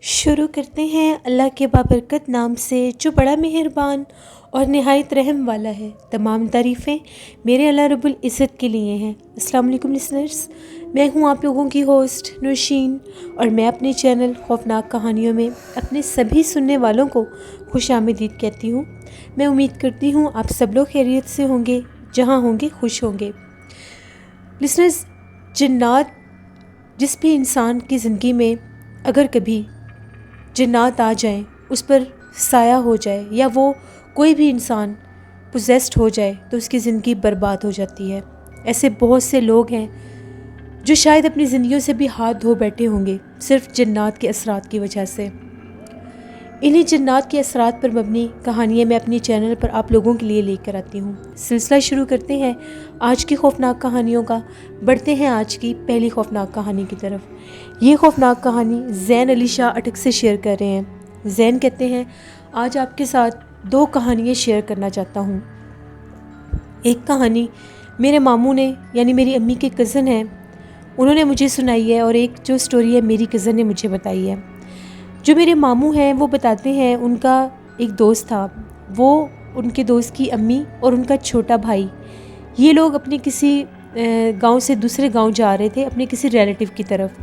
شروع کرتے ہیں اللہ کے بابرکت نام سے جو بڑا مہربان اور نہایت رحم والا ہے۔ تمام تعریفیں میرے اللہ رب العزت کے لیے ہیں۔ السلام علیکم لسنرز، میں ہوں آپ لوگوں کی ہوسٹ نوشین، اور میں اپنے چینل خوفناک کہانیوں میں اپنے سبھی سننے والوں کو خوش آمدید کہتی ہوں۔ میں امید کرتی ہوں آپ سب لوگ خیریت سے ہوں گے، جہاں ہوں گے خوش ہوں گے۔ لسنرز، جنات، جس بھی انسان کی زندگی میں اگر کبھی جنات آ جائیں، اس پر سایہ ہو جائے، یا وہ کوئی بھی انسان پوزیسڈ ہو جائے، تو اس کی زندگی برباد ہو جاتی ہے۔ ایسے بہت سے لوگ ہیں جو شاید اپنی زندگیوں سے بھی ہاتھ دھو بیٹھے ہوں گے صرف جنات کے اثرات کی وجہ سے۔ انہی جنات کے اثرات پر مبنی کہانیاں میں اپنی چینل پر آپ لوگوں کے لیے لے کر آتی ہوں۔ سلسلہ شروع کرتے ہیں آج کی خوفناک کہانیوں کا۔ بڑھتے ہیں آج کی پہلی خوفناک کہانی کی طرف۔ یہ خوفناک کہانی زین علی شاہ اٹک سے شیئر کر رہے ہیں۔ زین کہتے ہیں، آج آپ کے ساتھ 2 کہانیاں شیئر کرنا چاہتا ہوں۔ ایک کہانی میرے ماموں نے، یعنی میری امی کے کزن ہیں، انہوں نے مجھے سنائی ہے، اور ایک جو سٹوری ہے میری کزن نے مجھے بتائی ہے۔ جو میرے ماموں ہیں وہ بتاتے ہیں ان کا ایک دوست تھا، وہ ان کے دوست کی امی اور ان کا چھوٹا بھائی، یہ لوگ اپنے کسی گاؤں سے دوسرے گاؤں جا رہے تھے، اپنے کسی ریلیٹیو کی طرف۔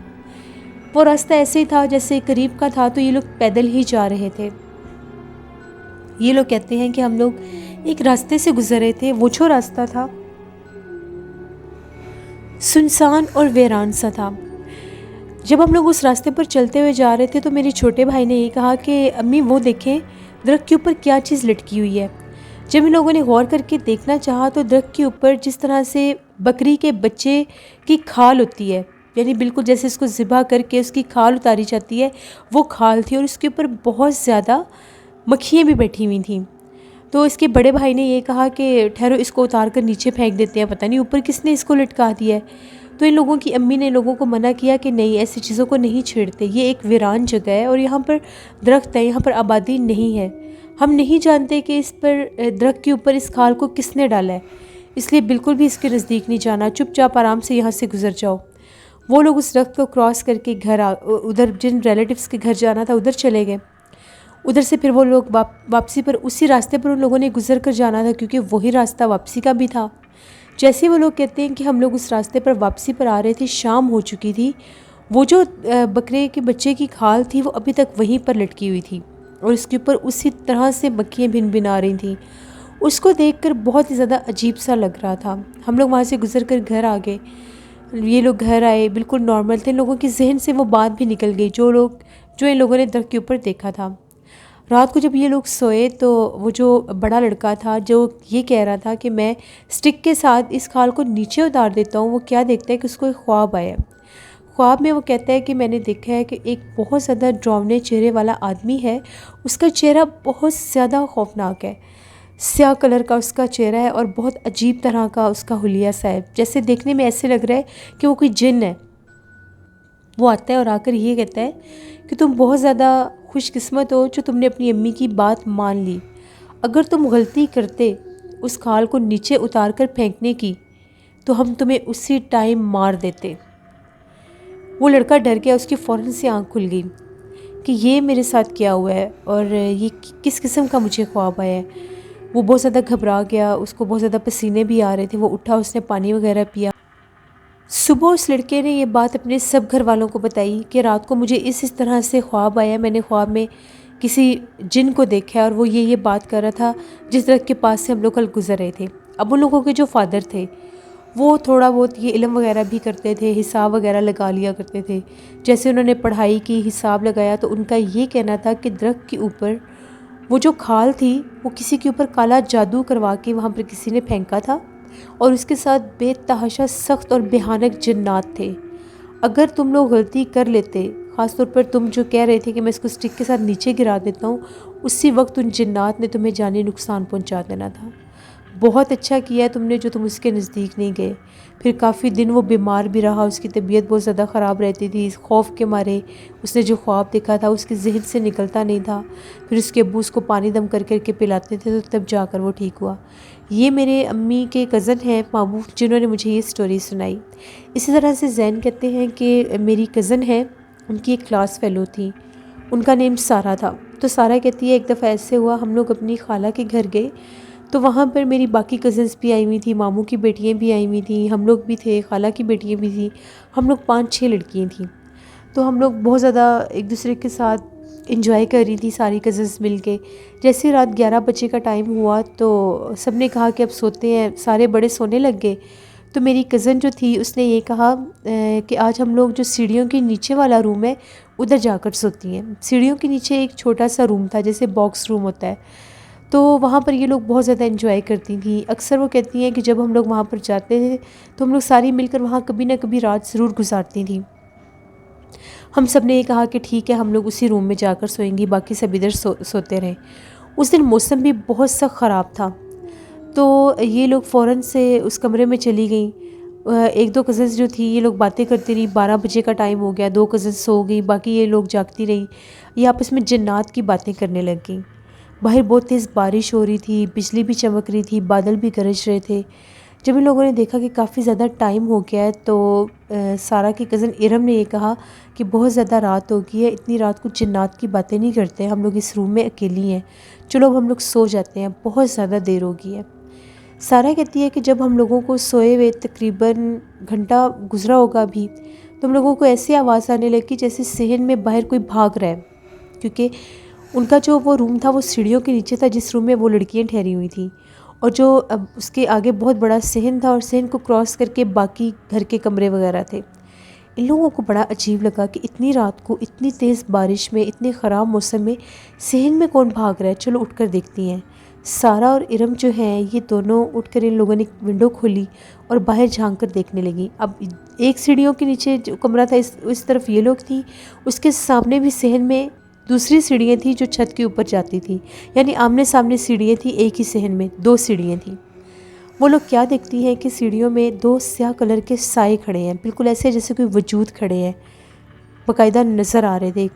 وہ راستہ ایسے ہی تھا جیسے قریب کا تھا، تو یہ لوگ پیدل ہی جا رہے تھے۔ یہ لوگ کہتے ہیں کہ ہم لوگ ایک راستے سے گزر رہے تھے، وہ جو راستہ تھا سنسان اور ویران سا تھا۔ جب ہم لوگ اس راستے پر چلتے ہوئے جا رہے تھے تو میرے چھوٹے بھائی نے یہ کہا کہ امی وہ دیکھیں درخت کے اوپر کیا چیز لٹکی ہوئی ہے۔ جب ان لوگوں نے غور کر کے دیکھنا چاہا تو درخت کے اوپر جس طرح سے بکری کے بچے کی کھال ہوتی ہے، یعنی بالکل جیسے اس کو ذبح کر کے اس کی کھال اتاری جاتی ہے، وہ کھال تھی، اور اس کے اوپر بہت زیادہ مکھیاں بھی بیٹھی ہوئی تھیں۔ تو اس کے بڑے بھائی نے یہ کہا کہ ٹھہرو اس کو اتار کر نیچے پھینک دیتے ہیں، پتہ نہیں اوپر کس نے اس کو لٹکا دیا ہے۔ تو ان لوگوں کی امی نے لوگوں کو منع کیا کہ نہیں، ایسی چیزوں کو نہیں چھیڑتے، یہ ایک ویران جگہ ہے اور یہاں پر درخت ہے، یہاں پر آبادی نہیں ہے، ہم نہیں جانتے کہ اس پر درخت کے اوپر اس کھال کو کس نے ڈالا ہے، اس لیے بالکل بھی اس کے نزدیک نہیں جانا، چپ چاپ آرام سے یہاں سے گزر جاؤ۔ وہ لوگ اس درخت کو کراس کر کے ادھر جن ریلیٹیوز کے گھر جانا تھا ادھر چلے گئے۔ ادھر سے پھر وہ لوگ واپسی پر اسی راستے پر ان لوگوں نے گزر کر جانا تھا، کیونکہ وہی راستہ واپسی کا بھی تھا۔ جیسے وہ لوگ کہتے ہیں کہ ہم لوگ اس راستے پر واپسی پر آ رہے تھے، شام ہو چکی تھی، وہ جو بکرے کے بچے کی کھال تھی وہ ابھی تک وہیں پر لٹکی ہوئی تھی، اور اس کے اوپر اسی طرح سے مکھیاں بن بن آ رہی تھیں۔ اس کو دیکھ کر بہت ہی زیادہ عجیب سا لگ رہا تھا۔ ہم لوگ وہاں سے گزر کر گھر آ گئے۔ یہ لوگ گھر آئے، بالکل نارمل تھے، ان لوگوں کے ذہن سے وہ بات بھی نکل گئی جو ان لوگوں نے درخت کے اوپر دیکھا تھا۔ رات کو جب یہ لوگ سوئے تو وہ جو بڑا لڑکا تھا جو یہ کہہ رہا تھا کہ میں سٹک کے ساتھ اس کھال کو نیچے اتار دیتا ہوں، وہ کیا دیکھتا ہے کہ اس کو ایک خواب آیا۔ خواب میں وہ کہتا ہے کہ میں نے دیکھا ہے کہ ایک بہت زیادہ ڈراؤنے چہرے والا آدمی ہے، اس کا چہرہ بہت زیادہ خوفناک ہے، سیاہ کلر کا اس کا چہرہ ہے، اور بہت عجیب طرح کا اس کا حلیہ سا ہے، جیسے دیکھنے میں ایسے لگ رہا ہے کہ وہ کوئی جن ہے۔ وہ آتا ہے اور آ کر یہ کہتا ہے کہ تم بہت زیادہ خوش قسمت ہو جو تم نے اپنی امی کی بات مان لی، اگر تم غلطی کرتے اس کھال کو نیچے اتار کر پھینکنے کی تو ہم تمہیں اسی ٹائم مار دیتے۔ وہ لڑکا ڈر گیا، اس کی فوراً سے آنکھ کھل گئی کہ یہ میرے ساتھ کیا ہوا ہے اور یہ کس قسم کا مجھے خواب آیا ہے۔ وہ بہت زیادہ گھبرا گیا، اس کو بہت زیادہ پسینے بھی آ رہے تھے، وہ اٹھا، اس نے پانی وغیرہ پیا۔ صبح اس لڑکے نے یہ بات اپنے سب گھر والوں کو بتائی کہ رات کو مجھے اس طرح سے خواب آیا، میں نے خواب میں کسی جن کو دیکھا ہے اور وہ یہ بات کر رہا تھا جس درخت کے پاس سے ہم لوگ کل گزر رہے تھے۔ اب ان لوگوں کے جو فادر تھے وہ تھوڑا بہت یہ علم وغیرہ بھی کرتے تھے، حساب وغیرہ لگا لیا کرتے تھے، جیسے انہوں نے پڑھائی کی، حساب لگایا، تو ان کا یہ کہنا تھا کہ درخت کے اوپر وہ جو کھال تھی وہ کسی کے اوپر کالا جادو کروا کے وہاں پر کسی نے پھینکا تھا، اور اس کے ساتھ بے تحاشا سخت اور بھیانک جنات تھے۔ اگر تم لوگ غلطی کر لیتے، خاص طور پر تم جو کہہ رہے تھے کہ میں اس کو اسٹک کے ساتھ نیچے گرا دیتا ہوں، اسی وقت ان جنات نے تمہیں جانی نقصان پہنچا دینا تھا۔ بہت اچھا کیا ہے تم نے جو تم اس کے نزدیک نہیں گئے۔ پھر کافی دن وہ بیمار بھی رہا، اس کی طبیعت بہت زیادہ خراب رہتی تھی، اس خوف کے مارے اس نے جو خواب دیکھا تھا اس کے ذہن سے نکلتا نہیں تھا۔ پھر اس کے ابو اس کو پانی دم کر کر کے پلاتے تھے تو تب جا کر وہ ٹھیک ہوا۔ یہ میرے امی کے کزن ہیں ماموں، جنہوں نے مجھے یہ سٹوری سنائی۔ اسی طرح سے زین کہتے ہیں کہ میری کزن ہے، ان کی ایک کلاس فیلو تھی، ان کا نیم سارہ تھا۔ تو سارہ کہتی ہے ایک دفعہ ایسے ہوا، ہم لوگ اپنی خالہ کے گھر گئے تو وہاں پر میری باقی کزنس بھی آئی ہوئی تھیں، ماموں کی بیٹیاں بھی آئی ہوئی تھیں، ہم لوگ بھی تھے، خالہ کی بیٹیاں بھی تھیں، ہم لوگ 5-6 لڑکیاں تھیں۔ تو ہم لوگ بہت زیادہ ایک دوسرے کے ساتھ انجوائے کر رہی تھی ساری کزنس مل کے۔ جیسے رات 11 بجے کا ٹائم ہوا تو سب نے کہا کہ اب سوتے ہیں، سارے بڑے سونے لگ گئے۔ تو میری کزن جو تھی اس نے یہ کہا کہ آج ہم لوگ جو سیڑھیوں کے نیچے والا روم ہے ادھر جا کر سوتی ہیں۔ سیڑھیوں کے نیچے ایک چھوٹا سا روم تھا، جیسے باکس روم ہوتا ہے، تو وہاں پر یہ لوگ بہت زیادہ انجوائے کرتی تھیں۔ اکثر وہ کہتی ہیں کہ جب ہم لوگ وہاں پر جاتے تھے تو ہم لوگ ساری مل کر وہاں کبھی نہ کبھی رات ضرور گزارتی تھیں۔ ہم سب نے یہ کہا کہ ٹھیک ہے ہم لوگ اسی روم میں جا کر سوئیں گی، باقی سب ادھر سوتے رہیں۔ اس دن موسم بھی بہت سخت خراب تھا، تو یہ لوگ فوراً سے اس کمرے میں چلی گئیں۔ ایک دو کزنس جو تھی یہ لوگ باتیں کرتی رہی، 12 بجے کا ٹائم ہو گیا، 2 کزنس سو گئی، باقی یہ لوگ جاگتی رہی، یہ آپس میں جنات کی باتیں کرنے لگ گئیں۔ باہر بہت تیز بارش ہو رہی تھی، بجلی بھی چمک رہی تھی، بادل بھی گرج رہے تھے۔ جب ان لوگوں نے دیکھا کہ کافی زیادہ ٹائم ہو گیا ہے تو سارہ کی کزن ارم نے یہ کہا کہ بہت زیادہ رات ہو گئی ہے، اتنی رات کو جنات کی باتیں نہیں کرتے، ہم لوگ اس روم میں اکیلی ہیں، چلو اب ہم لوگ سو جاتے ہیں، بہت زیادہ دیر ہو گئی ہے۔ سارہ کہتی ہے کہ جب ہم لوگوں کو سوئے ہوئے تقریباً گھنٹہ گزرا ہوگا ابھی، تو ہم لوگوں کو ایسی آواز آنے لگی جیسے صحن میں باہر کوئی بھاگ رہا ہے، کیونکہ ان کا جو وہ روم تھا وہ سیڑھیوں کے نیچے تھا جس روم میں وہ لڑکیاں ٹھہری ہوئی تھیں، اور جو اب اس کے آگے بہت بڑا صحن تھا اور صحن کو کراس کر کے باقی گھر کے کمرے وغیرہ تھے۔ ان لوگوں کو بڑا عجیب لگا کہ اتنی رات کو اتنی تیز بارش میں اتنے خراب موسم میں صحن میں کون بھاگ رہا ہے، چلو اٹھ کر دیکھتی ہیں۔ سارہ اور ارم جو ہیں یہ دونوں اٹھ کر ان لوگوں نے ونڈو کھولی اور باہر جھانک کر دیکھنے لگی۔ اب ایک سیڑھیوں کے نیچے جو کمرہ تھا اس طرف یہ لوگ تھی، اس کے سامنے بھی صحن میں دوسری سیڑھیاں تھیں جو چھت کے اوپر جاتی تھی، یعنی آمنے سامنے سیڑھیاں تھیں، ایک ہی صحن میں 2 سیڑھیاں تھیں۔ وہ لوگ کیا دیکھتی ہیں کہ سیڑھیوں میں 2 سیاہ کلر کے سائے کھڑے ہیں، بالکل ایسے جیسے کوئی وجود کھڑے ہیں، باقاعدہ نظر آ رہے تھے،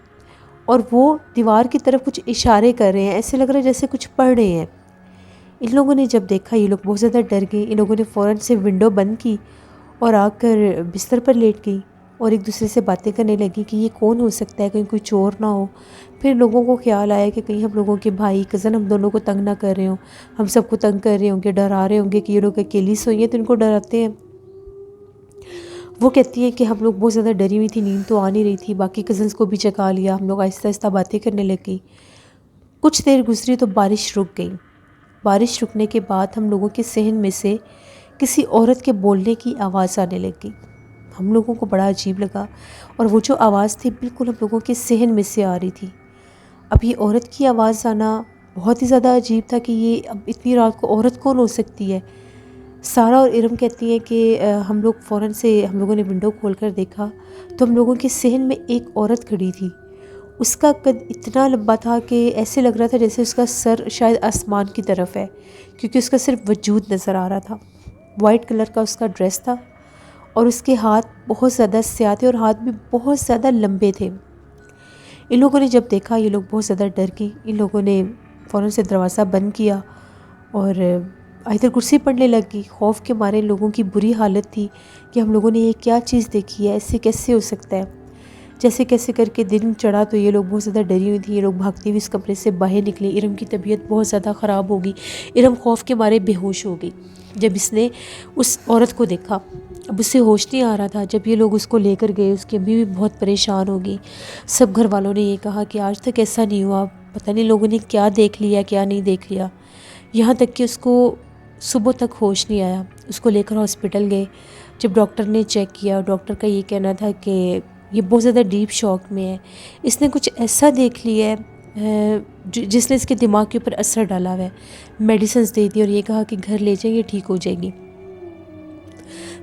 اور وہ دیوار کی طرف کچھ اشارے کر رہے ہیں، ایسے لگ رہا ہے جیسے کچھ پڑھ رہے ہیں۔ ان لوگوں نے جب دیکھا یہ لوگ بہت زیادہ ڈر گئے، ان لوگوں نے فوراً سے ونڈو بند کی اور آ کر بستر پر لیٹ گئی اور ایک دوسرے سے باتیں کرنے لگی کہ یہ کون ہو سکتا ہے، کہیں کوئی چور نہ ہو۔ پھر لوگوں کو خیال آیا کہ کہیں ہم لوگوں کے بھائی کزن ہم دونوں کو تنگ نہ کر رہے ہوں، ہم سب کو تنگ کر رہے ہوں گے، ڈرا رہے ہوں گے کہ یہ لوگ اکیلی سوئی ہیں تو ان کو ڈراتے ہیں۔ وہ کہتی ہے کہ ہم لوگ بہت زیادہ ڈری ہوئی تھی، نیند تو آ نہیں رہی تھی، باقی کزنس کو بھی جگا لیا، ہم لوگ آہستہ آہستہ باتیں کرنے لگ گئی۔ کچھ دیر گزری تو بارش رک گئی۔ بارش رکنے کے بعد ہم لوگوں کے صحن میں سے کسی عورت کے بولنے کی آواز آنے لگی۔ ہم لوگوں کو بڑا عجیب لگا، اور وہ جو آواز تھی بالکل ہم لوگوں کے صحن میں سے آ رہی تھی۔ اب یہ عورت کی آواز آنا بہت ہی زیادہ عجیب تھا کہ یہ اب اتنی رات کو عورت کون ہو سکتی ہے۔ سارہ اور ارم کہتی ہیں کہ ہم لوگ فوراً سے ہم لوگوں نے ونڈو کھول کر دیکھا تو ہم لوگوں کے صحن میں ایک عورت کھڑی تھی۔ اس کا قد اتنا لمبا تھا کہ ایسے لگ رہا تھا جیسے اس کا سر شاید آسمان کی طرف ہے، کیونکہ اس کا صرف وجود نظر آ رہا تھا۔ وائٹ کلر کا اس کا ڈریس تھا اور اس کے ہاتھ بہت زیادہ سیاہ تھے اور ہاتھ بھی بہت زیادہ لمبے تھے۔ ان لوگوں نے جب دیکھا یہ لوگ بہت زیادہ ڈر گئی، ان لوگوں نے فوراً سے دروازہ بند کیا اور آیت الکرسی پڑھنے لگ گئی۔ خوف کے مارے لوگوں کی بری حالت تھی کہ ہم لوگوں نے یہ کیا چیز دیکھی ہے، ایسے کیسے ہو سکتا ہے۔ جیسے کیسے کر کے دن چڑھا تو یہ لوگ بہت زیادہ ڈری ہوئی تھی، یہ لوگ بھاگتے ہوئے اس کمرے سے باہر نکلے۔ ارم کی طبیعت بہت زیادہ خراب ہو گئی، ارم خوف کے مارے بے ہوش ہو گئی جب اس نے اس عورت کو دیکھا۔ اب اسے ہوش نہیں آ رہا تھا۔ جب یہ لوگ اس کو لے کر گئے اس کی امی بھی بہت پریشان ہو گئی۔ سب گھر والوں نے یہ کہا کہ آج تک ایسا نہیں ہوا، پتہ نہیں لوگوں نے کیا دیکھ لیا کیا نہیں دیکھ لیا، یہاں تک کہ اس کو صبح تک ہوش نہیں آیا۔ اس کو لے کر ہاسپٹل گئے۔ جب ڈاکٹر نے چیک کیا، ڈاکٹر کا یہ کہنا تھا کہ یہ بہت زیادہ ڈیپ شاک میں ہے، اس نے کچھ ایسا دیکھ لیا ہے جس نے اس کے دماغ کے اوپر اثر ڈالا ہوا ہے۔ میڈیسنز دے دی اور یہ کہا کہ گھر لے جائیں، یہ ٹھیک ہو جائے گی۔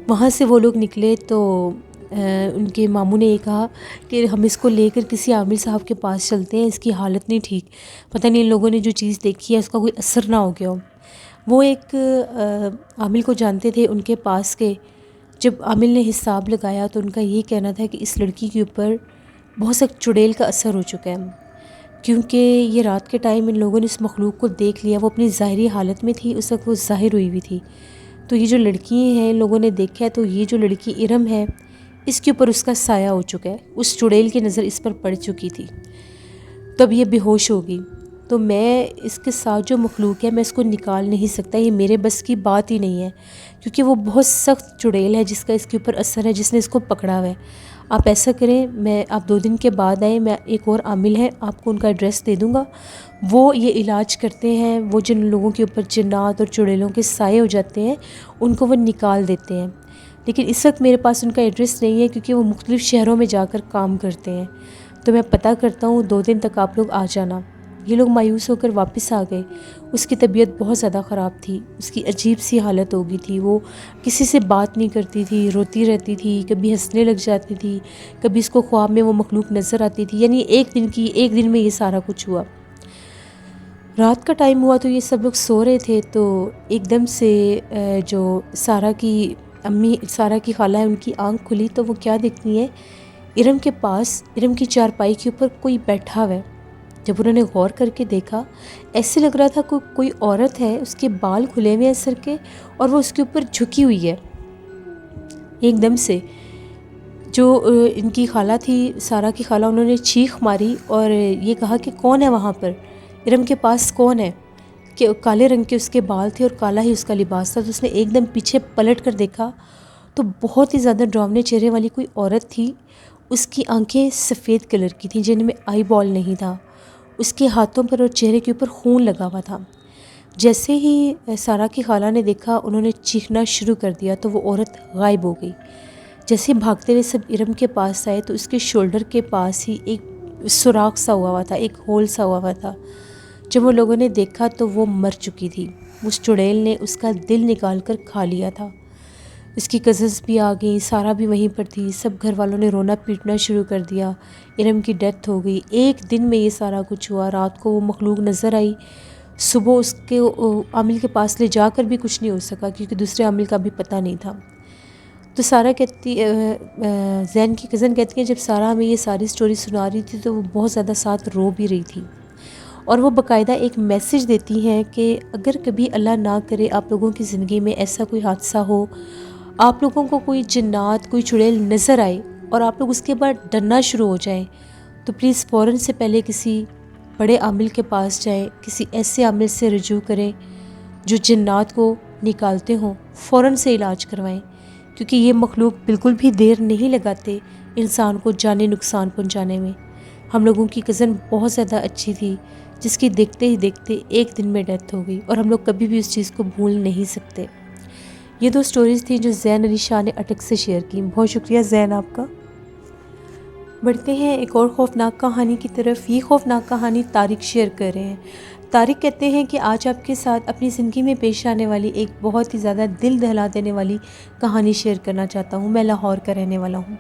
وہاں سے وہ لوگ نکلے تو ان کے ماموں نے یہ کہا کہ ہم اس کو لے کر کسی عامل صاحب کے پاس چلتے ہیں، اس کی حالت نہیں ٹھیک، پتہ نہیں ان لوگوں نے جو چیز دیکھی ہے اس کا کوئی اثر نہ ہو گیا ہو۔ وہ ایک عامل کو جانتے تھے، ان کے پاس گئے۔ جب عامل نے حساب لگایا تو ان کا یہ کہنا تھا کہ اس لڑکی کے اوپر بہت سخت چڑیل کا اثر ہو چکا ہے، کیونکہ یہ رات کے ٹائم ان لوگوں نے اس مخلوق کو دیکھ لیا، وہ اپنی ظاہری حالت میں تھی، اس وقت وہ ظاہر ہوئی ہوئی تھی۔ تو یہ جو لڑکی ہیں ان لوگوں نے دیکھا ہے، تو یہ جو لڑکی ارم ہے اس کے اوپر اس کا سایہ ہو چکا ہے، اس چڑیل کی نظر اس پر پڑ چکی تھی، تب یہ بے ہوش ہوگی۔ تو میں اس کے ساتھ جو مخلوق ہے میں اس کو نکال نہیں سکتا، یہ میرے بس کی بات ہی نہیں ہے، کیونکہ وہ بہت سخت چڑیل ہے جس کا اس کے اوپر اثر ہے، جس نے اس کو پکڑا ہوا ہے۔ آپ ایسا کریں، آپ 2 دن کے بعد آئیں، میں ایک اور عامل ہے آپ کو ان کا ایڈریس دے دوں گا، وہ یہ علاج کرتے ہیں، وہ جن لوگوں کے اوپر جنات اور چڑیلوں کے سائے ہو جاتے ہیں ان کو وہ نکال دیتے ہیں۔ لیکن اس وقت میرے پاس ان کا ایڈریس نہیں ہے، کیونکہ وہ مختلف شہروں میں جا کر کام کرتے ہیں، تو میں پتہ کرتا ہوں، 2 دن تک آپ لوگ آ جانا۔ یہ لوگ مایوس ہو کر واپس آ گئے۔ اس کی طبیعت بہت زیادہ خراب تھی، اس کی عجیب سی حالت ہو گئی تھی، وہ کسی سے بات نہیں کرتی تھی، روتی رہتی تھی، کبھی ہنسنے لگ جاتی تھی، کبھی اس کو خواب میں وہ مخلوق نظر آتی تھی، یعنی ایک دن میں یہ سارا کچھ ہوا۔ رات کا ٹائم ہوا تو یہ سب لوگ سو رہے تھے، تو ایک دم سے جو سارا کی خالہ ہے ان کی آنکھ کھلی، تو وہ کیا دیکھتی ہیں، ارم کے پاس، ارم کی چارپائی کے اوپر کوئی بیٹھا ہوا ہے۔ جب انہوں نے غور کر کے دیکھا، ایسے لگ رہا تھا کوئی عورت ہے، اس کے بال کھلے ہوئے ہیں سر کے، اور وہ اس کے اوپر جھکی ہوئی ہے۔ ایک دم سے جو ان کی خالہ تھی، سارا کی خالہ، انہوں نے چیخ ماری اور یہ کہا کہ کون ہے وہاں پر، ارم کے پاس کون ہے، کہ کالے رنگ کے اس کے بال تھے اور کالا ہی اس کا لباس تھا۔ تو اس نے ایک دم پیچھے پلٹ کر دیکھا تو بہت ہی زیادہ ڈراؤنے چہرے والی کوئی عورت تھی، اس کی آنکھیں سفید کلر کی تھیں جن میں آئی بال نہیں تھا، اس کے ہاتھوں پر اور چہرے کے اوپر خون لگا ہوا تھا۔ جیسے ہی سارا کی خالہ نے دیکھا، انہوں نے چیخنا شروع کر دیا تو وہ عورت غائب ہو گئی۔ جیسے بھاگتے ہوئے سب ارم کے پاس آئے تو اس کے شولڈر کے پاس ہی ایک سوراخ سا ہوا تھا، ایک ہول سا ہوا تھا۔ جب وہ لوگوں نے دیکھا تو وہ مر چکی تھی، اس چڑیل نے اس کا دل نکال کر کھا لیا تھا۔ اس کی کزنس بھی آ گئیں، سارا بھی وہیں پر تھی، سب گھر والوں نے رونا پیٹنا شروع کر دیا۔ ارم کی ڈیتھ ہو گئی، ایک دن میں یہ سارا کچھ ہوا۔ رات کو وہ مخلوق نظر آئی، صبح اس کے عامل کے پاس لے جا کر بھی کچھ نہیں ہو سکا، کیونکہ دوسرے عامل کا بھی پتہ نہیں تھا۔ تو سارا کہتی، زین کی کزن کہتی ہیں، جب سارا ہمیں یہ ساری سٹوری سنا رہی تھی تو وہ بہت زیادہ ساتھ رو بھی رہی تھی، اور وہ باقاعدہ ایک میسیج دیتی ہیں کہ اگر کبھی اللہ نہ کرے آپ لوگوں کی زندگی میں ایسا کوئی حادثہ ہو، آپ لوگوں کو کوئی جنات، کوئی چڑیل نظر آئے اور آپ لوگ اس کے بعد ڈرنا شروع ہو جائیں، تو پلیز فوراً سے پہلے کسی بڑے عامل کے پاس جائیں، کسی ایسے عامل سے رجوع کریں جو جنات کو نکالتے ہوں، فوراً سے علاج کروائیں، کیونکہ یہ مخلوق بالکل بھی دیر نہیں لگاتے انسان کو جانی نقصان پہنچانے میں۔ ہم لوگوں کی کزن بہت زیادہ اچھی تھی، جس کی دیکھتے ہی دیکھتے ایک دن میں ڈیتھ ہو گئی، اور ہم لوگ کبھی بھی اس چیز کو بھول نہیں سکتے۔ یہ 2 سٹوریز تھیں جو زین علی شاہ نے اٹک سے شیئر کی۔ بہت شکریہ زین آپ کا۔ بڑھتے ہیں ایک اور خوفناک کہانی کی طرف۔ یہ خوفناک کہانی طارق شیئر کر رہے ہیں۔ طارق کہتے ہیں کہ آج آپ کے ساتھ اپنی زندگی میں پیش آنے والی ایک بہت ہی زیادہ دل دہلا دینے والی کہانی شیئر کرنا چاہتا ہوں۔ میں لاہور کا رہنے والا ہوں،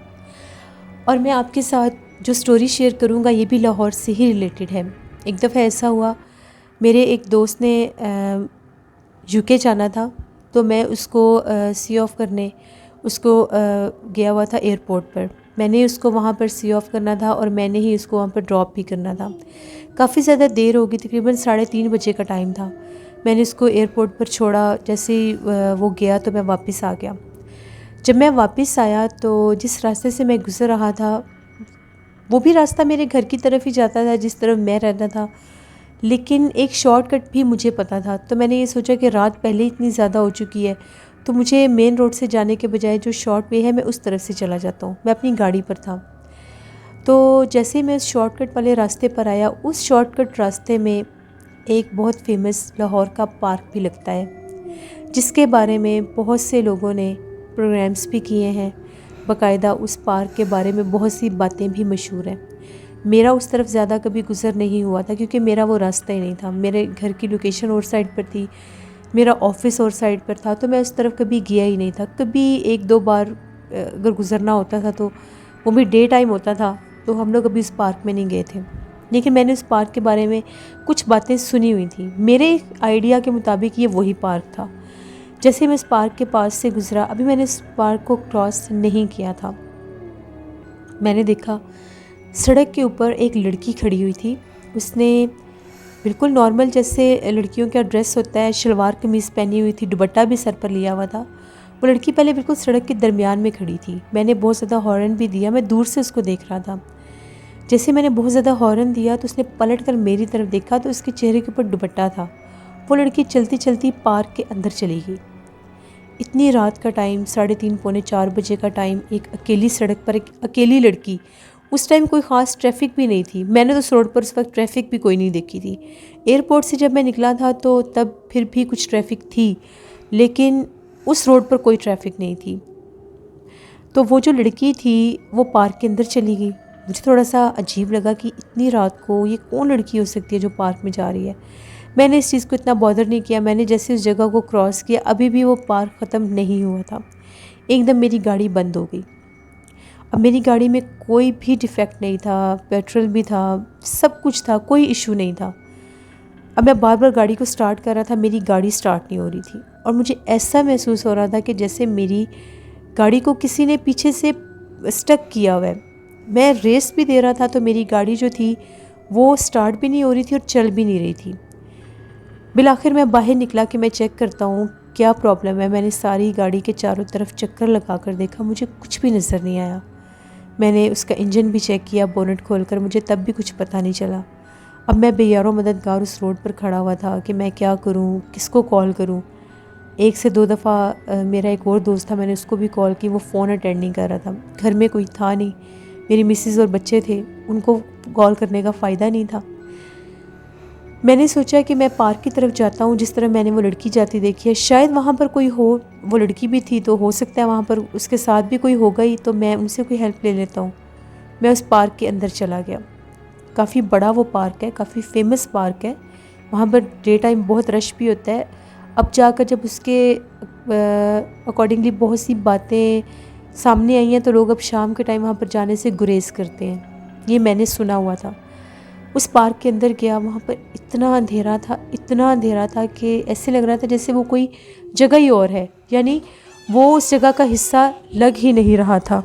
اور میں آپ کے ساتھ جو سٹوری شیئر کروں گا یہ بھی لاہور سے ہی ریلیٹڈ ہے۔ ایک دفعہ ایسا ہوا، میرے ایک دوست نے یو کے جانا تھا، تو میں اس کو سی آف کرنے اس کو گیا ہوا تھا ایئرپورٹ پر۔ میں نے اس کو وہاں پر سی آف کرنا تھا اور میں نے ہی اس کو وہاں پر ڈراپ بھی کرنا تھا۔ کافی زیادہ دیر ہو گئی، تقریباً 3:30 بجے کا ٹائم تھا۔ میں نے اس کو ایئرپورٹ پر چھوڑا، جیسے ہی وہ گیا تو میں واپس آ گیا۔ جب میں واپس آیا تو جس راستے سے میں گزر رہا تھا وہ بھی راستہ میرے گھر کی طرف ہی جاتا تھا جس طرف میں رہتا تھا، لیکن ایک شارٹ کٹ بھی مجھے پتہ تھا۔ تو میں نے یہ سوچا کہ رات پہلے اتنی زیادہ ہو چکی ہے، تو مجھے مین روڈ سے جانے کے بجائے جو شارٹ وے ہے میں اس طرف سے چلا جاتا ہوں۔ میں اپنی گاڑی پر تھا، تو جیسے ہی میں اس شارٹ کٹ والے راستے پر آیا، اس شارٹ کٹ راستے میں ایک بہت فیمس لاہور کا پارک بھی لگتا ہے، جس کے بارے میں بہت سے لوگوں نے پروگرامز بھی کیے ہیں۔ باقاعدہ اس پارک کے بارے میں بہت سی باتیں بھی مشہور ہیں۔ میرا اس طرف زیادہ کبھی گزر نہیں ہوا تھا، کیونکہ میرا وہ راستہ ہی نہیں تھا۔ میرے گھر کی لوکیشن اور سائڈ پر تھی، میرا آفس اور سائڈ پر تھا، تو میں اس طرف کبھی گیا ہی نہیں تھا۔ کبھی 1-2 بار اگر گزرنا ہوتا تھا تو وہ بھی ڈے ٹائم ہوتا تھا، تو ہم لوگ ابھی اس پارک میں نہیں گئے تھے، لیکن میں نے اس پارک کے بارے میں کچھ باتیں سنی ہوئی تھیں۔ میرے آئیڈیا کے مطابق یہ وہی پارک تھا۔ جیسے میں اس پارک کے پاس سے گزرا، ابھی میں نے اس پارک کو کراس نہیں کیا تھا، میں نے دیکھا سڑک کے اوپر ایک لڑکی کھڑی ہوئی تھی۔ اس نے بالکل نارمل جیسے لڑکیوں کا ڈریس ہوتا ہے، شلوار قمیض پہنی ہوئی تھی، دوپٹہ بھی سر پر لیا ہوا تھا۔ وہ لڑکی پہلے بالکل سڑک کے درمیان میں کھڑی تھی۔ میں نے بہت زیادہ ہارن بھی دیا، میں دور سے اس کو دیکھ رہا تھا۔ جیسے میں نے بہت زیادہ ہارن دیا تو اس نے پلٹ کر میری طرف دیکھا تو اس کے چہرے کے اوپر دوپٹہ تھا۔ وہ لڑکی چلتی چلتی پارک کے اندر چلی گئی۔ اتنی رات کا ٹائم، 3:30 پونے 4 بجے کا ٹائم، ایک اکیلی سڑک پر ایک اکیلی لڑکی، اس ٹائم کوئی خاص ٹریفک بھی نہیں تھی، میں نے تو اس روڈ پر اس وقت ٹریفک بھی کوئی نہیں دیکھی تھی۔ ایئرپورٹ سے جب میں نکلا تھا تو تب پھر بھی کچھ ٹریفک تھی، لیکن اس روڈ پر کوئی ٹریفک نہیں تھی۔ تو وہ جو لڑکی تھی وہ پارک کے اندر چلی گئی۔ مجھے تھوڑا سا عجیب لگا کہ اتنی رات کو یہ کون لڑکی ہو سکتی ہے جو پارک میں جا رہی ہے۔ میں نے اس چیز کو اتنا بادر نہیں کیا، میں نے جیسے اس جگہ کو کراس کیا، ابھی بھی وہ پارک ختم نہیں ہوا تھا، ایک دم میری گاڑی بند ہو گئی۔ اب میری گاڑی میں کوئی بھی ڈیفیکٹ نہیں تھا، پیٹرول بھی تھا، سب کچھ تھا، کوئی ایشو نہیں تھا۔ اب میں بار بار گاڑی کو سٹارٹ کر رہا تھا، میری گاڑی سٹارٹ نہیں ہو رہی تھی، اور مجھے ایسا محسوس ہو رہا تھا کہ جیسے میری گاڑی کو کسی نے پیچھے سے سٹک کیا ہوا ہے۔ میں ریس بھی دے رہا تھا تو میری گاڑی جو تھی وہ سٹارٹ بھی نہیں ہو رہی تھی اور چل بھی نہیں رہی تھی۔ بالآخر میں باہر نکلا کہ میں چیک کرتا ہوں کیا پرابلم ہے۔ میں نے ساری گاڑی کے چاروں طرف چکر لگا کر دیکھا، مجھے کچھ بھی نظر نہیں آیا۔ میں نے اس کا انجن بھی چیک کیا بونٹ کھول کر، مجھے تب بھی کچھ پتہ نہیں چلا۔ اب میں بے یار و مددگار اس روڈ پر کھڑا ہوا تھا کہ میں کیا کروں، کس کو کال کروں۔ 1 سے 2 دفعہ میرا ایک اور دوست تھا، میں نے اس کو بھی کال کی، وہ فون اٹینڈ نہیں کر رہا تھا۔ گھر میں کوئی تھا نہیں، میری مسز اور بچے تھے، ان کو کال کرنے کا فائدہ نہیں تھا۔ میں نے سوچا کہ میں پارک کی طرف جاتا ہوں، جس طرح میں نے وہ لڑکی جاتی دیکھی ہے، شاید وہاں پر کوئی ہو، وہ لڑکی بھی تھی تو ہو سکتا ہے وہاں پر اس کے ساتھ بھی کوئی ہوگا ہی، تو میں ان سے کوئی ہیلپ لے لیتا ہوں۔ میں اس پارک کے اندر چلا گیا۔ کافی بڑا وہ پارک ہے، کافی فیمس پارک ہے، وہاں پر ڈے ٹائم بہت رش بھی ہوتا ہے۔ اب جا کر جب اس کے اکارڈنگلی بہت سی باتیں سامنے آئی ہیں تو لوگ اب شام کے ٹائم وہاں پر جانے سے گریز کرتے ہیں، یہ میں نے سنا ہوا تھا۔ اس پارک کے اندر گیا، وہاں پر اتنا اندھیرا تھا کہ ایسے لگ رہا تھا جیسے وہ کوئی جگہ ہی اور ہے، یعنی وہ اس جگہ کا حصہ لگ ہی نہیں رہا تھا۔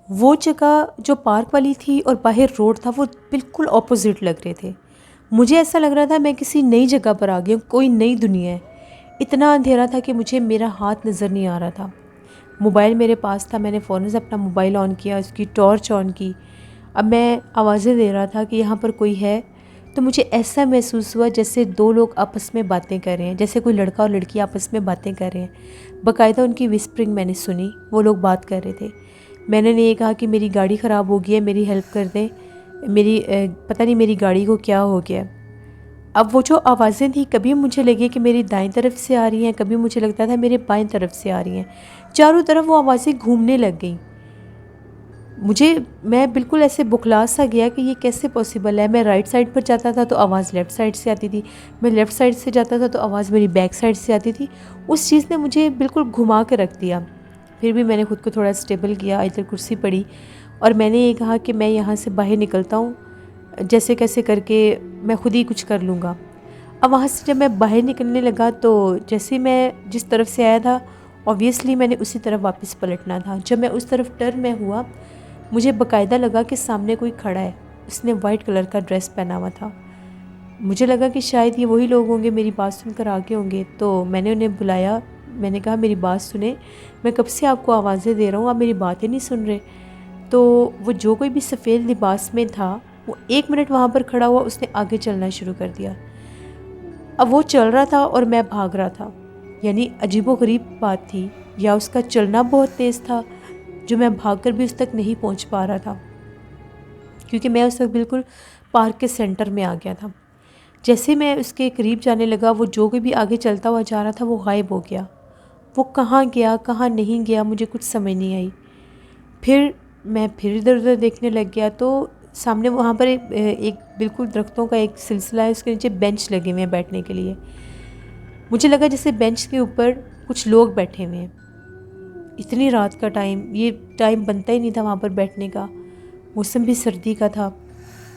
وہ جگہ جو پارک والی تھی اور باہر روڈ تھا وہ بالکل اپوزٹ لگ رہے تھے۔ مجھے ایسا لگ رہا تھا میں کسی نئی جگہ پر آ گئی ہوں، کوئی نئی دنیا ہے۔ اتنا اندھیرا تھا کہ مجھے میرا ہاتھ نظر نہیں آ رہا تھا۔ موبائل میرے پاس تھا، میں نے فوراً سے اپنا موبائل آن کیا، اس کی ٹارچ آن کی۔ اب میں آوازیں دے رہا تھا کہ یہاں پر کوئی ہے، تو مجھے ایسا محسوس ہوا جیسے 2 لوگ آپس میں باتیں کر رہے ہیں، جیسے کوئی لڑکا اور لڑکی آپس میں باتیں کر رہے ہیں۔ باقاعدہ ان کی وسپرنگ میں نے سنی، وہ لوگ بات کر رہے تھے۔ میں نے یہ کہا کہ میری گاڑی خراب ہو گئی ہے، میری ہیلپ کر دیں، پتہ نہیں میری گاڑی کو کیا ہو گیا۔ اب وہ جو آوازیں تھیں، کبھی مجھے لگے کہ میری دائیں طرف سے آ رہی ہیں، کبھی مجھے لگتا تھا میرے بائیں طرف سے آ رہی ہیں، چاروں طرف وہ آوازیں گھومنے لگ گئیں۔ میں بالکل ایسے بکھلا سا گیا کہ یہ کیسے پاسبل ہے۔ میں رائٹ سائڈ پر جاتا تھا تو آواز لیفٹ سائڈ سے آتی تھی، میں لیفٹ سائڈ سے جاتا تھا تو آواز میری بیک سائڈ سے آتی تھی۔ اس چیز نے مجھے بالکل گھما کے رکھ دیا۔ پھر بھی میں نے خود کو تھوڑا اسٹیبل کیا، ادھر کرسی پڑی اور میں نے یہ کہا کہ میں یہاں سے باہر نکلتا ہوں، جیسے کیسے کر کے میں خود ہی کچھ کر لوں گا۔ اب وہاں سے جب میں باہر نکلنے لگا تو جیسے میں جس طرف سے آیا تھا اوبویسلی میں نے اسی طرف واپس پلٹنا تھا۔ جب میں اس طرف ٹرن میں ہوا، مجھے باقاعدہ لگا کہ سامنے کوئی کھڑا ہے، اس نے وائٹ کلر کا ڈریس پہنا ہوا تھا۔ مجھے لگا کہ شاید یہ وہی لوگ ہوں گے، میری بات سن کر آگے ہوں گے، تو میں نے انہیں بلایا، میں نے کہا میری بات سنیں، میں کب سے آپ کو آوازیں دے رہا ہوں، آپ میری باتیں نہیں سن رہے۔ تو وہ جو کوئی بھی سفید لباس میں تھا وہ 1 منٹ وہاں پر کھڑا ہوا، اس نے آگے چلنا شروع کر دیا۔ اب وہ چل رہا تھا اور میں بھاگ رہا تھا، یعنی عجیب و غریب بات تھی، یا اس کا چلنا بہت تیز تھا جو میں بھاگ کر بھی اس تک نہیں پہنچ پا رہا تھا، کیونکہ میں اس وقت بالکل پارک کے سینٹر میں آ گیا تھا۔ جیسے میں اس کے قریب جانے لگا، وہ جو کوئی بھی آگے چلتا ہوا جا رہا تھا وہ غائب ہو گیا۔ وہ کہاں گیا کہاں نہیں گیا مجھے کچھ سمجھ نہیں آئی۔ پھر میں ادھر ادھر دیکھنے لگ گیا تو سامنے وہاں پر ایک بالکل درختوں کا ایک سلسلہ ہے، اس کے نیچے بینچ لگے ہوئے ہیں بیٹھنے کے لیے۔ مجھے لگا جیسے بینچ کے اوپر کچھ لوگ بیٹھے ہوئے ہیں۔ اتنی رات کا ٹائم، یہ ٹائم بنتا ہی نہیں تھا وہاں پر بیٹھنے کا، موسم بھی سردی کا تھا،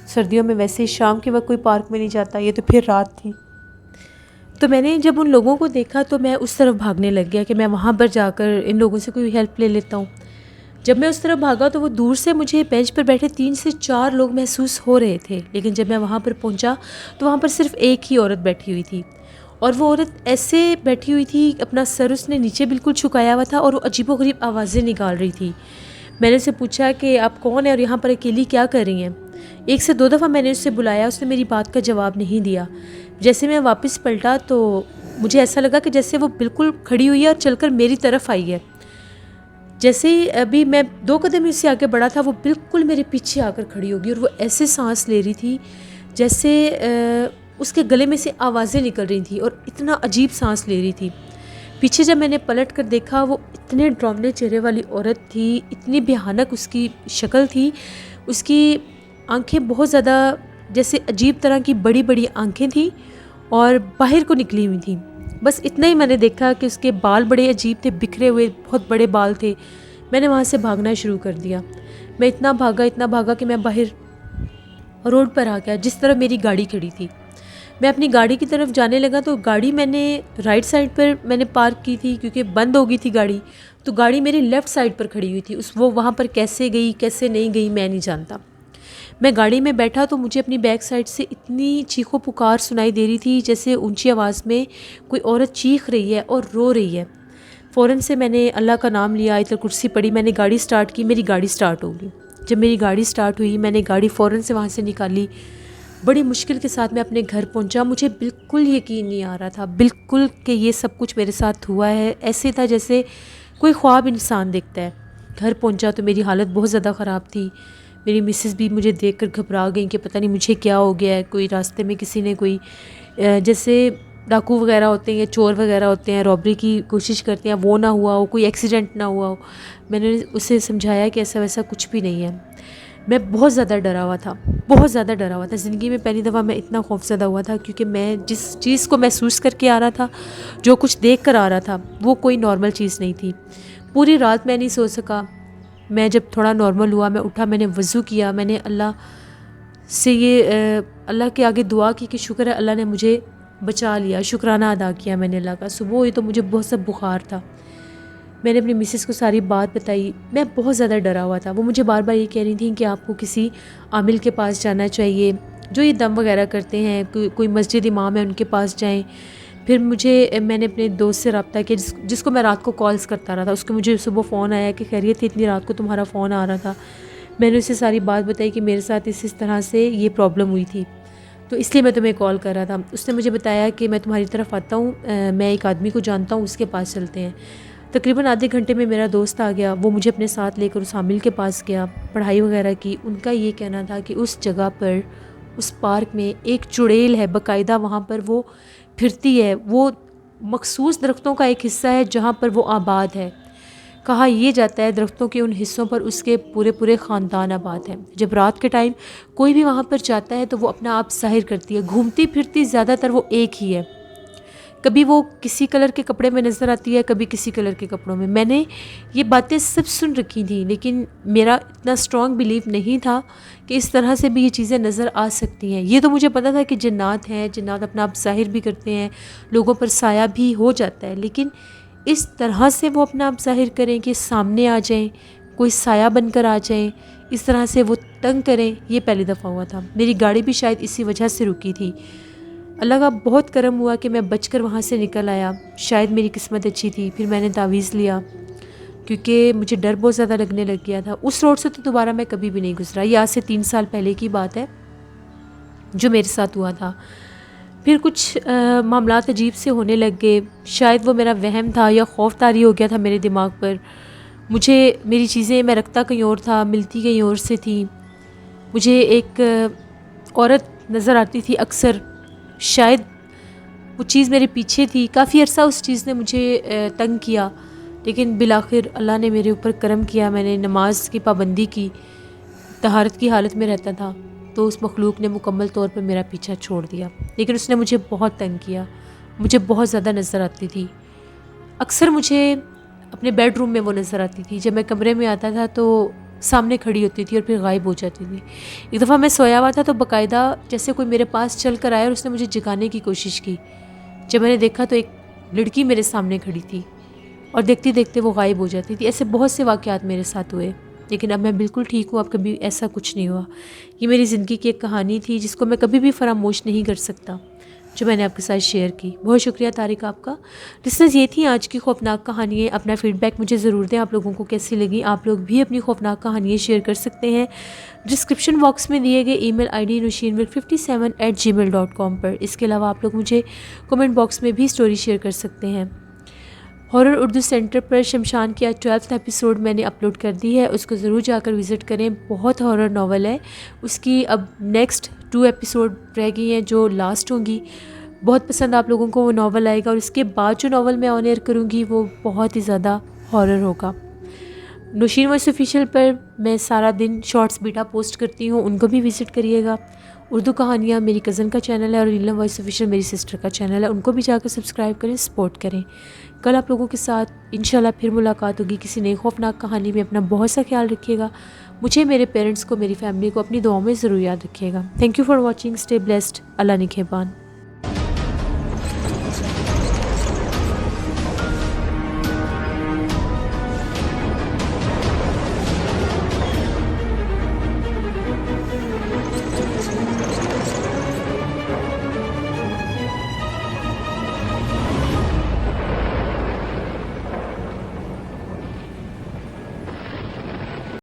سردیوں میں ویسے ہی شام کے وقت کوئی پارک میں نہیں جاتا، یہ تو پھر رات تھی۔ تو میں نے جب ان لوگوں کو دیکھا تو میں اس طرف بھاگنے لگ گیا کہ میں وہاں پر جا کر ان لوگوں سے کوئی ہیلپ لے لیتا ہوں۔ جب میں اس طرف بھاگا تو وہ دور سے مجھے بینچ پر بیٹھے 3 سے 4 لوگ محسوس ہو رہے تھے، لیکن جب میں وہاں پر پہنچا تو وہاں پر صرف ایک ہی عورت بیٹھی ہوئی تھی، اور وہ عورت ایسے بیٹھی ہوئی تھی، اپنا سر اس نے نیچے بالکل جھکایا ہوا تھا اور وہ عجیب و غریب آوازیں نکال رہی تھی۔ میں نے اسے پوچھا کہ آپ کون ہیں اور یہاں پر اکیلی کیا کر رہی ہیں؟ 1 سے 2 دفعہ میں نے اس سے بلایا، اس نے میری بات کا جواب نہیں دیا۔ جیسے میں واپس پلٹا تو مجھے ایسا لگا کہ جیسے وہ بالکل کھڑی ہوئی ہے اور چل کر میری طرف آئی ہے۔ جیسے ہی ابھی میں 2 قدم اس سے آگے بڑھا تھا، وہ بالکل میرے پیچھے آ کر کھڑی ہوگی، اور وہ ایسے سانس لے رہی تھی جیسے اس کے گلے میں سے آوازیں نکل رہی تھیں، اور اتنا عجیب سانس لے رہی تھی۔ پیچھے جب میں نے پلٹ کر دیکھا، وہ اتنے ڈراؤنے چہرے والی عورت تھی، اتنی بھیانک اس کی شکل تھی، اس کی آنکھیں بہت زیادہ جیسے عجیب طرح کی بڑی بڑی آنکھیں تھیں اور باہر کو نکلی ہوئی تھیں۔ بس اتنا ہی میں نے دیکھا کہ اس کے بال بڑے عجیب تھے، بکھرے ہوئے بہت بڑے بال تھے۔ میں نے وہاں سے بھاگنا شروع کر دیا۔ میں اتنا بھاگا کہ میں باہر روڈ پر آ گیا جس طرف میری گاڑی کھڑی تھی۔ میں اپنی گاڑی کی طرف جانے لگا تو گاڑی میں نے رائٹ سائڈ پر میں نے پارک کی تھی کیونکہ بند ہو گئی تھی گاڑی، تو گاڑی میری لیفٹ سائڈ پر کھڑی ہوئی تھی۔ وہ وہاں پر کیسے گئی کیسے نہیں گئی میں نہیں جانتا۔ میں گاڑی میں بیٹھا تو مجھے اپنی بیک سائڈ سے اتنی چیخو پکار سنائی دے رہی تھی جیسے اونچی آواز میں کوئی عورت چیخ رہی ہے اور رو رہی ہے۔ فوراً سے میں نے اللہ کا نام لیا، آیت الکرسی پڑھی، میں نے گاڑی سٹارٹ کی، میری گاڑی سٹارٹ ہو گئی۔ جب میری گاڑی سٹارٹ ہوئی میں نے گاڑی فوراً سے وہاں سے نکالی، بڑی مشکل کے ساتھ میں اپنے گھر پہنچا۔ مجھے بالکل یقین نہیں آ رہا تھا، بالکل، کہ یہ سب کچھ میرے ساتھ ہوا ہے۔ ایسے تھا جیسے کوئی خواب انسان دیکھتا ہے۔ گھر پہنچا تو میری حالت بہت زیادہ خراب تھی۔ میری مسز بھی مجھے دیکھ کر گھبرا گئیں کہ پتہ نہیں مجھے کیا ہو گیا ہے، کوئی راستے میں کسی نے کوئی جیسے ڈاکو وغیرہ ہوتے ہیں یا چور وغیرہ ہوتے ہیں، رابری کی کوشش کرتے ہیں، وہ نہ ہوا ہو، کوئی ایکسیڈنٹ نہ ہوا ہو۔ میں نے اسے سمجھایا کہ ایسا ویسا کچھ بھی نہیں ہے۔ میں بہت زیادہ ڈرا ہوا تھا، بہت زیادہ ڈرا ہوا تھا۔ زندگی میں پہلی دفعہ میں اتنا خوفزدہ ہوا تھا کیونکہ میں جس چیز کو محسوس کر کے آ رہا تھا، جو کچھ دیکھ کر آ رہا تھا، وہ کوئی نارمل چیز نہیں تھی۔ پوری رات میں نہیں سو سکا۔ میں جب تھوڑا نارمل ہوا، میں اٹھا، میں نے وضو کیا، میں نے اللہ سے اللہ کے آگے دعا کی کہ شکر ہے اللہ نے مجھے بچا لیا، شکرانہ ادا کیا میں نے اللہ کا۔ صبح ہوئی تو مجھے بہت سا بخار تھا۔ میں نے اپنی مسز کو ساری بات بتائی، میں بہت زیادہ ڈرا ہوا تھا۔ وہ مجھے بار بار یہ کہہ رہی تھیں کہ آپ کو کسی عامل کے پاس جانا چاہیے جو یہ دم وغیرہ کرتے ہیں، کوئی مسجد امام ہے ان کے پاس جائیں۔ پھر میں نے اپنے دوست سے رابطہ کیا جس کو میں رات کو کالز کرتا رہا تھا، اس کو مجھے صبح فون آیا کہ خیریت تھی، اتنی رات کو تمہارا فون آ رہا تھا۔ میں نے اسے ساری بات بتائی کہ میرے ساتھ اس طرح سے یہ پرابلم ہوئی تھی، تو اس لیے میں تمہیں کال کر رہا تھا۔ اس نے مجھے بتایا کہ میں تمہاری طرف آتا ہوں، میں ایک آدمی کو جانتا ہوں، اس کے پاس چلتے ہیں۔ تقریباً آدھے گھنٹے میں میرا دوست آ گیا، وہ مجھے اپنے ساتھ لے کر اس عامل کے پاس گیا، پڑھائی وغیرہ کی۔ ان کا یہ کہنا تھا کہ اس جگہ پر، اس پارک میں ایک چڑیل ہے، باقاعدہ وہاں پر وہ پھرتی ہے، وہ مخصوص درختوں کا ایک حصہ ہے جہاں پر وہ آباد ہے۔ کہا یہ جاتا ہے درختوں کے ان حصوں پر اس کے پورے خاندان آباد ہیں۔ جب رات کے ٹائم کوئی بھی وہاں پر جاتا ہے تو وہ اپنا آپ ظاہر کرتی ہے، گھومتی پھرتی زیادہ تر وہ ایک ہی ہے۔ کبھی وہ کسی کلر کے کپڑے میں نظر آتی ہے، کبھی کسی کلر کے کپڑوں میں۔ میں نے یہ باتیں سب سن رکھی تھیں، لیکن میرا اتنا اسٹرانگ بیلیف نہیں تھا کہ اس طرح سے بھی یہ چیزیں نظر آ سکتی ہیں۔ یہ تو مجھے پتا تھا کہ جنات ہیں، جنات اپنا آپ ظاہر بھی کرتے ہیں، لوگوں پر سایہ بھی ہو جاتا ہے، لیکن اس طرح سے وہ اپنا آپ ظاہر کریں کہ سامنے آ جائیں، کوئی سایہ بن کر آ جائیں، اس طرح سے وہ تنگ کریں، یہ پہلی دفعہ ہوا تھا۔ میری گاڑی بھی شاید اسی وجہ سے رکی تھی۔ اللہ کا بہت کرم ہوا کہ میں بچ کر وہاں سے نکل آیا، شاید میری قسمت اچھی تھی۔ پھر میں نے تعویذ لیا کیونکہ مجھے ڈر بہت زیادہ لگنے لگ گیا تھا۔ اس روڈ سے تو دوبارہ میں کبھی بھی نہیں گزرا، یہ آج سے 3 سال پہلے کی بات ہے جو میرے ساتھ ہوا تھا۔ پھر کچھ معاملات عجیب سے ہونے لگ گئے، شاید وہ میرا وہم تھا یا خوف طاری ہو گیا تھا میرے دماغ پر۔ میری چیزیں میں رکھتا کہیں اور تھا، ملتی کہیں اور سے تھی۔ مجھے ایک عورت نظر آتی تھی اکثر، شاید وہ چیز میرے پیچھے تھی۔ کافی عرصہ اس چیز نے مجھے تنگ کیا، لیکن بالآخر اللہ نے میرے اوپر کرم کیا، میں نے نماز کی پابندی کی، طہارت کی حالت میں رہتا تھا، تو اس مخلوق نے مکمل طور پر میرا پیچھا چھوڑ دیا۔ لیکن اس نے مجھے بہت تنگ کیا، مجھے بہت زیادہ نظر آتی تھی۔ اکثر مجھے اپنے بیڈ روم میں وہ نظر آتی تھی. جب میں کمرے میں آتا تھا تو سامنے کھڑی ہوتی تھی اور پھر غائب ہو جاتی تھی. ایک دفعہ میں سویا ہوا تھا تو باقاعدہ جیسے کوئی میرے پاس چل کر آیا اور اس نے مجھے جگانے کی کوشش کی. جب میں نے دیکھا تو ایک لڑکی میرے سامنے کھڑی تھی اور دیکھتے دیکھتے وہ غائب ہو جاتی تھی. ایسے بہت سے واقعات میرے ساتھ ہوئے، لیکن اب میں بالکل ٹھیک ہوں. اب کبھی ایسا کچھ نہیں ہوا. یہ میری زندگی کی ایک کہانی تھی جس کو میں کبھی بھی فراموش نہیں کر سکتا، جو میں نے آپ کے ساتھ شیئر کی. بہت شکریہ طارق آپ کا. لسنرز، یہ تھی آج کی خوفناک کہانیاں. اپنا فیڈ بیک مجھے ضرور دیں، آپ لوگوں کو کیسی لگیں. آپ لوگ بھی اپنی خوفناک کہانیاں شیئر کر سکتے ہیں ڈسکرپشن باکس میں دیے گئے ای میل آئی ڈی nushinmilk57@gmail.com پر. اس کے علاوہ آپ لوگ مجھے کمنٹ باکس میں بھی اسٹوری شیئر کر سکتے ہیں. ہارر اردو سینٹر پر شمشان کی 12واں ایپیسوڈ میں نے اپلوڈ کر دی ہے، اس کو ضرور جا کر وزٹ کریں. بہت ہارر ناول ہے. اس کی اب نیکسٹ 2 ایپیسوڈ رہ گئی ہیں جو لاسٹ ہوں گی. بہت پسند آپ لوگوں کو وہ ناول آئے گا، اور اس کے بعد جو ناول میں آن ایئر کروں گی وہ بہت ہی زیادہ ہارر ہوگا. نوشین وائس آفیشیل پر میں سارا دن شارٹس بیٹا پوسٹ کرتی ہوں، ان کو بھی وزٹ کریے گا. اردو کہانیاں میری کزن کا چینل ہے اور نیلم وائس آفیشیل میری سسٹر کا چینل ہے، ان کو بھی جا کر سبسکرائب کریں، سپورٹ کریں. کل آپ لوگوں کے ساتھ انشاءاللہ پھر ملاقات ہوگی کسی نئی خوفناک کہانی میں. اپنا بہت سا خیال رکھیے گا. مجھے، میرے پیرنٹس کو، میری فیملی کو اپنی دعاؤں میں ضرور یاد رکھیے گا. Thank you for watching. Stay blessed. اللہ نگہبان.